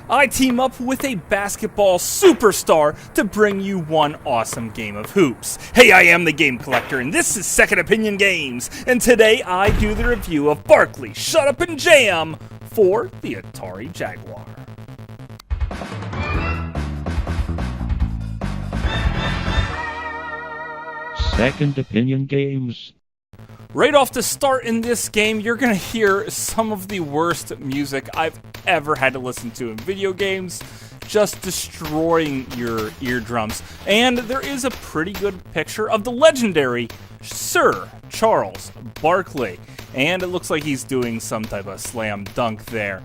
I team up with a basketball superstar to bring you one awesome game of hoops. Hey, I am the Game Collector, and this is Second Opinion Games, and today I do the review of Barkley, Shut Up and Jam for the Atari Jaguar. Second Opinion Games. Right off the start in this game, you're going to hear some of the worst music I've ever had to listen to in video games, just destroying your eardrums. And there is a pretty good picture of the legendary Sir Charles Barkley. And it looks like he's doing some type of slam dunk there.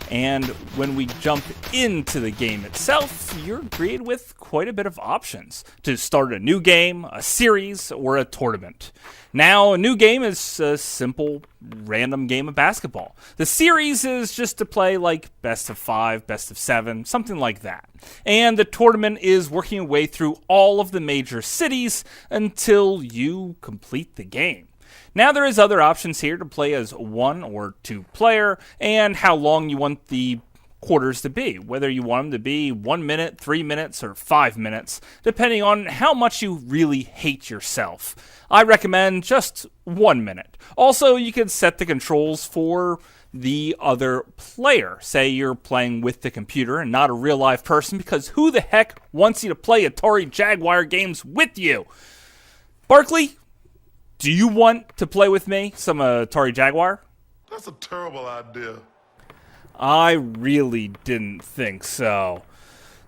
And when we jump into the game itself, you're greeted with quite a bit of options to start a new game, a series, or a tournament. Now, a new game is a simple, random game of basketball. The series is just to play like best of 5, best of 7, something like that. And the tournament is working your way through all of the major cities until you complete the game. Now there is other options here to play as 1 or 2 player, and how long you want the quarters to be, whether you want them to be 1 minute, 3 minutes, or 5 minutes, depending on how much you really hate yourself. I recommend just 1 minute. Also, you can set the controls for the other player. Say you're playing with the computer and not a real live person, because who the heck wants you to play Atari Jaguar games with you? Barkley, do you want to play with me some Atari Jaguar? That's a terrible idea. I really didn't think so.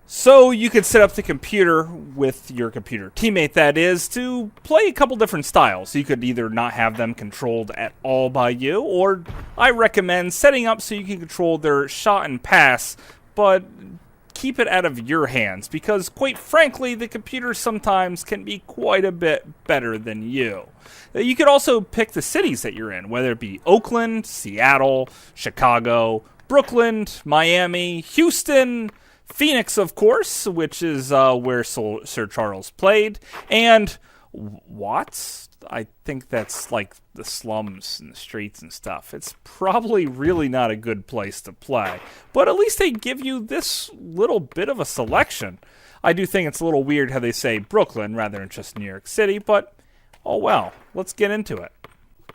So you could set up the computer with your computer teammate, that is, to play a couple different styles. You could either not have them controlled at all by you, or I recommend setting up so you can control their shot and pass, but keep it out of your hands, because quite frankly, the computer sometimes can be quite a bit better than you. You could also pick the cities that you're in, whether it be Oakland, Seattle, Chicago, Brooklyn, Miami, Houston, Phoenix, of course, which is where Sir Charles played, and Watts. I think that's like the slums and the streets and stuff. It's probably really not a good place to play, but at least they give you this little bit of a selection. I do think it's a little weird how they say Brooklyn rather than just New York City, but oh well, let's get into it.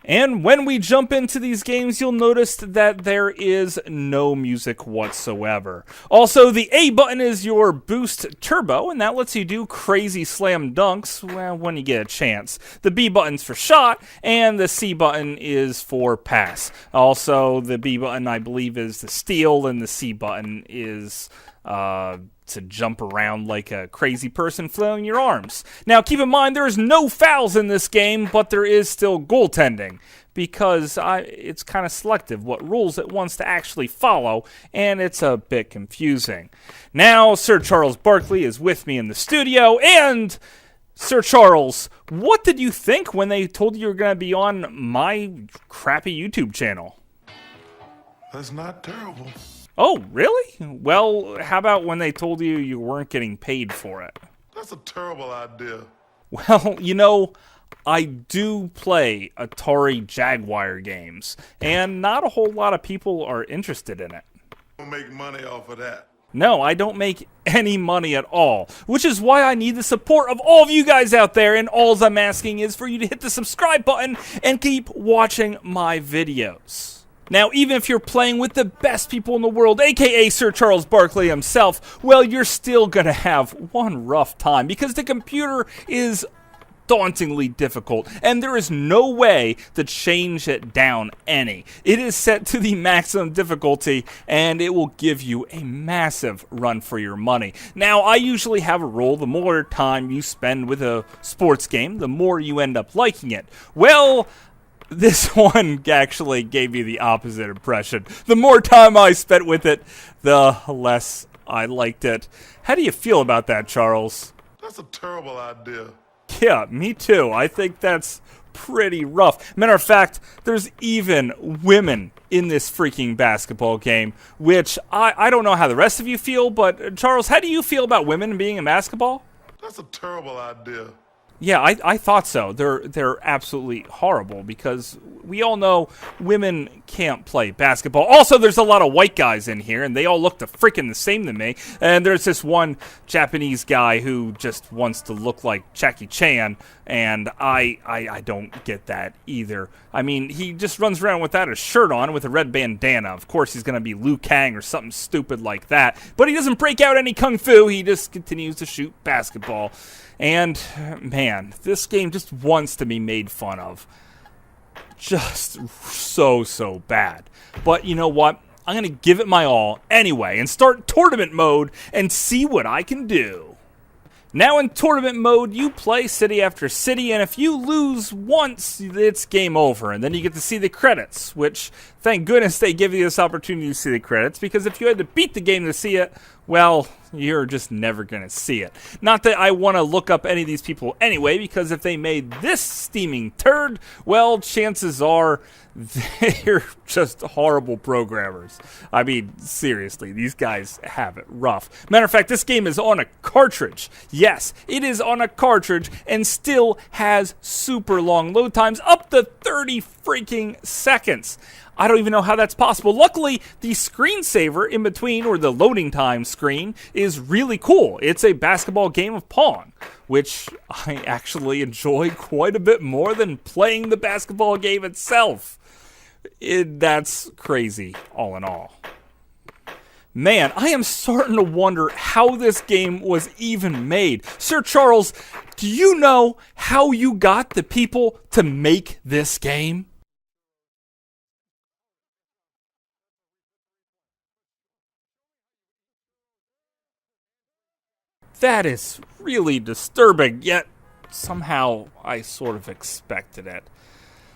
And when we jump into these games, you'll notice that there is no music whatsoever. Also, the A button is your boost turbo, and that lets you do crazy slam dunks when you get a chance. The B button's for shot, and the C button is for pass. Also, the B button, I believe, is the steal, and the C button is to jump around like a crazy person flailing your arms. Now, keep in mind, there is no fouls in this game, but there is still goaltending, because it's kind of selective what rules it wants to actually follow, and it's a bit confusing. Now, Sir Charles Barkley is with me in the studio, and Sir Charles, what did you think when they told you were going to be on my crappy YouTube channel? That's not terrible. Oh, really? Well, how about when they told you you weren't getting paid for it? That's a terrible idea. Well, you know, I do play Atari Jaguar games, and not a whole lot of people are interested in it. Don't make money off of that. No, I don't make any money at all, which is why I need the support of all of you guys out there, and all I'm asking is for you to hit the subscribe button and keep watching my videos. Now, even if you're playing with the best people in the world, aka Sir Charles Barkley himself, well, you're still gonna have one rough time, because the computer is dauntingly difficult, and there is no way to change it down any. It is set to the maximum difficulty, and it will give you a massive run for your money. Now, I usually have a rule: the more time you spend with a sports game, the more you end up liking it. Well, this one actually gave me the opposite impression. The more time I spent with it, the less I liked it. How do you feel about that, Charles? That's a terrible idea. Yeah, me too. I think that's pretty rough. Matter of fact, there's even women in this freaking basketball game, which I don't know how the rest of you feel, but Charles, how do you feel about women being in basketball? That's a terrible idea. Yeah, I thought so. They're absolutely horrible because we all know women can't play basketball. Also, there's a lot of white guys in here, and they all look freaking the same to me. And there's this one Japanese guy who just wants to look like Jackie Chan, and I don't get that either. I mean, he just runs around without a shirt on with a red bandana. Of course, he's going to be Liu Kang or something stupid like that. But he doesn't break out any kung fu. He just continues to shoot basketball. And, man, this game just wants to be made fun of. Just so bad. But you know what? I'm going to give it my all anyway and start tournament mode and see what I can do. Now in tournament mode, you play city after city, and if you lose once, it's game over, and then you get to see the credits, which, thank goodness they give you this opportunity to see the credits, because if you had to beat the game to see it, well, you're just never going to see it. Not that I want to look up any of these people anyway, because if they made this steaming turd, well, chances are they're just horrible programmers. I mean, seriously, these guys have it rough. Matter of fact, this game is on a cartridge. Yes, it is on a cartridge and still has super long load times, up to 30 freaking seconds. I don't even know how that's possible. Luckily, the screensaver in between, or the loading time screen, is really cool. It's a basketball game of Pong, which I actually enjoy quite a bit more than playing the basketball game itself. That's crazy, all in all. Man, I am starting to wonder how this game was even made. Sir Charles, do you know how you got the people to make this game? That is really disturbing, yet somehow I sort of expected it.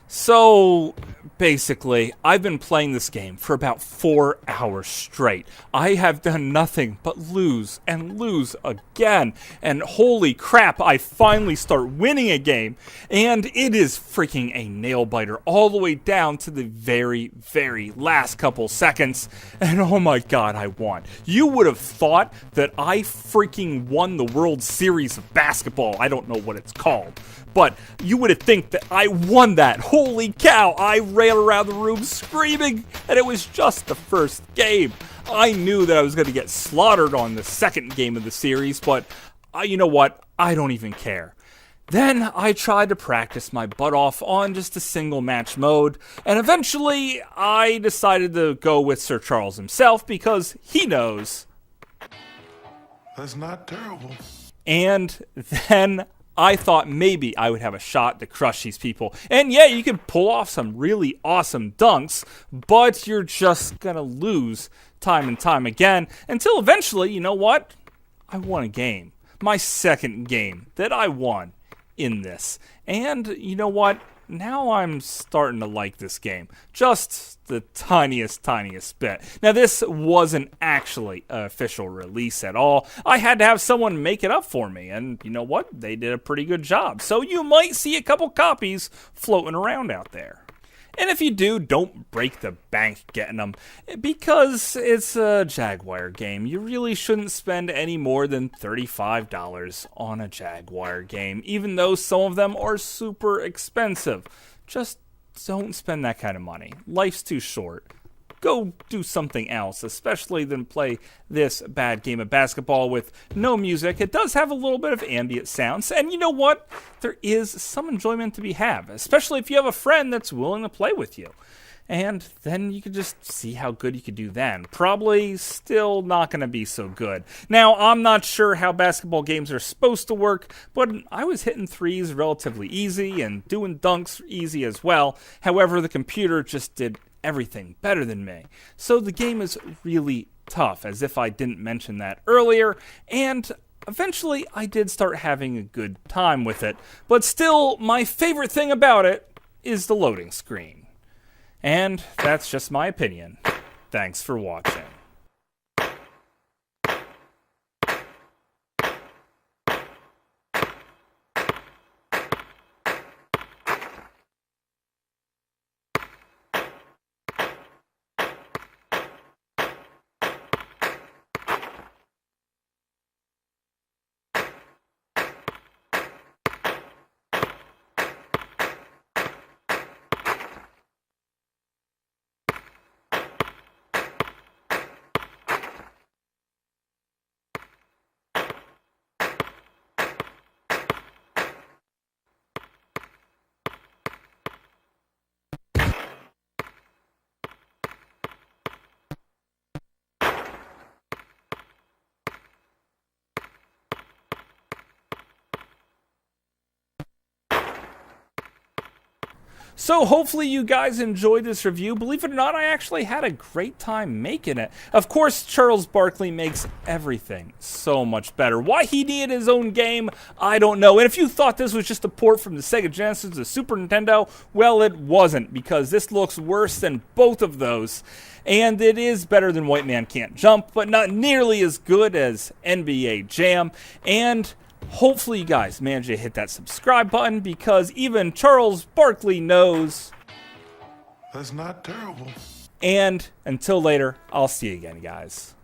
So, basically, I've been playing this game for about 4 hours straight. I have done nothing but lose and lose again. And holy crap, I finally start winning a game. And it is freaking a nail biter all the way down to the very, very last couple seconds. And oh my god, I won. You would have thought that I freaking won the World Series of basketball. I don't know what it's called. But you would have think that I won that. Holy cow, I ran around the room screaming, and it was just the first game. I knew that I was going to get slaughtered on the second game of the series, but you know what? I don't even care. Then I tried to practice my butt off on just a single match mode, and eventually I decided to go with Sir Charles himself because he knows. That's not terrible. And then I thought maybe I would have a shot to crush these people. And yeah, you can pull off some really awesome dunks, but you're just gonna lose time and time again until eventually, you know what? I won a game. My second game that I won in this. And you know what? Now I'm starting to like this game. Just the tiniest bit. Now, this wasn't actually an official release at all. I had to have someone make it up for me, and you know what? They did a pretty good job. So you might see a couple copies floating around out there. And if you do, don't break the bank getting them, because it's a Jaguar game. You really shouldn't spend any more than $35 on a Jaguar game, even though some of them are super expensive. Just don't spend that kind of money. Life's too short. Go do something else, especially than play this bad game of basketball with no music. It does have a little bit of ambient sounds, and you know what? There is some enjoyment to be had, especially if you have a friend that's willing to play with you. And then you could just see how good you could do then. Probably still not going to be so good. Now, I'm not sure how basketball games are supposed to work, but I was hitting threes relatively easy and doing dunks easy as well. However, the computer just did everything better than me. So the game is really tough, as if I didn't mention that earlier, and eventually I did start having a good time with it. But still, my favorite thing about it is the loading screen. And that's just my opinion. Thanks for watching. So hopefully you guys enjoyed this review. Believe it or not, I actually had a great time making it. Of course, Charles Barkley makes everything so much better. Why he needed his own game, I don't know. And if you thought this was just a port from the Sega Genesis to the Super Nintendo, well, it wasn't, because this looks worse than both of those. And it is better than White Man Can't Jump, but not nearly as good as NBA Jam. And hopefully you guys manage to hit that subscribe button, because even Charles Barkley knows. That's not terrible. And until later, I'll see you again, guys.